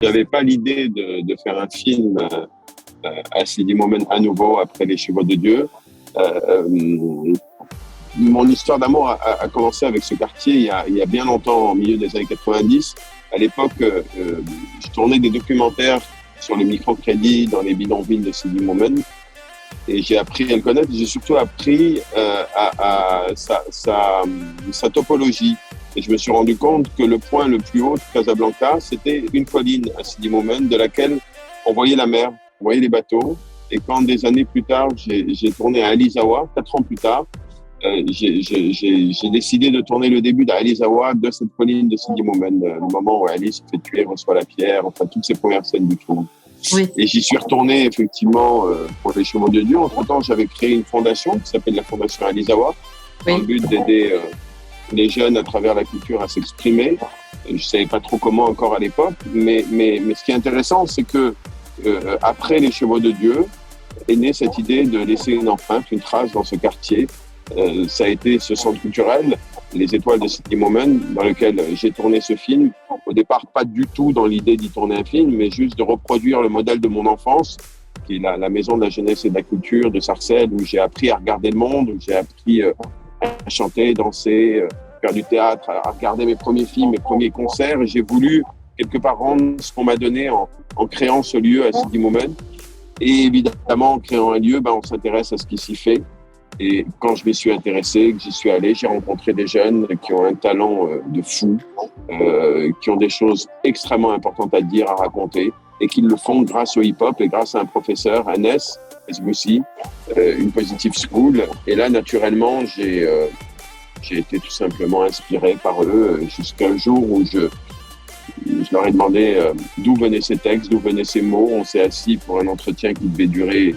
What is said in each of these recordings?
J'avais pas l'idée de faire un film à Sidi Momen à nouveau après Les Chevaux de Dieu. Mon histoire d'amour a commencé avec ce quartier il y a bien longtemps, au milieu des années 90. À l'époque, je tournais des documentaires sur le microcrédit dans les bidonvilles de Sidi Momen. Et j'ai appris à le connaître. J'ai surtout appris à sa topologie. Et je me suis rendu compte que le point le plus haut de Casablanca, c'était une colline à Sidi Momen de laquelle on voyait la mer, on voyait les bateaux. Et quand des années plus tard, j'ai tourné à Ali Zaouar, 4 ans plus tard, j'ai décidé de tourner le début d'Ali Zaouar de cette colline de Sidi Momen, le moment où Ali se fait tuer, reçoit la pierre, enfin toutes ces premières scènes du film. Oui. Et j'y suis retourné effectivement pour Les Chevaux de Dieu. Entre-temps, j'avais créé une fondation qui s'appelle la Fondation Ali Zaouar, dans le but d'aider les jeunes à travers la culture à s'exprimer. Je ne savais pas trop comment encore à l'époque, mais ce qui est intéressant, c'est que après Les Chevaux de Dieu, est née cette idée de laisser une empreinte, une trace dans ce quartier. Ça a été ce centre culturel, Les Étoiles de Sidi Momen, dans lequel j'ai tourné ce film. Au départ, pas du tout dans l'idée d'y tourner un film, mais juste de reproduire le modèle de mon enfance, qui est la maison de la jeunesse et de la culture de Sarcelles, où j'ai appris à regarder le monde, où j'ai appris à chanter, danser, faire du théâtre, à regarder mes premiers films, mes premiers concerts. Et j'ai voulu quelque part rendre ce qu'on m'a donné en créant ce lieu à Sidi Momen. Et évidemment, en créant un lieu, on s'intéresse à ce qui s'y fait. Et quand je m'y suis intéressé, que j'y suis allé, j'ai rencontré des jeunes qui ont un talent de fou, qui ont des choses extrêmement importantes à dire, à raconter, et qui le font grâce au hip-hop et grâce à un professeur, Anes Esboussi, une Positive School. Et là, naturellement, j'ai été tout simplement inspiré par eux jusqu'à un jour où je leur ai demandé d'où venaient ces textes, d'où venaient ces mots. On s'est assis pour un entretien qui devait durer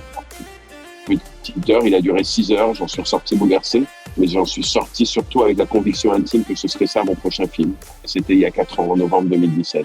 une petite heure. Il a duré 6 heures. J'en suis ressorti bouleversé, mais j'en suis sorti surtout avec la conviction intime que ce serait ça mon prochain film. C'était il y a 4 ans, en novembre 2017.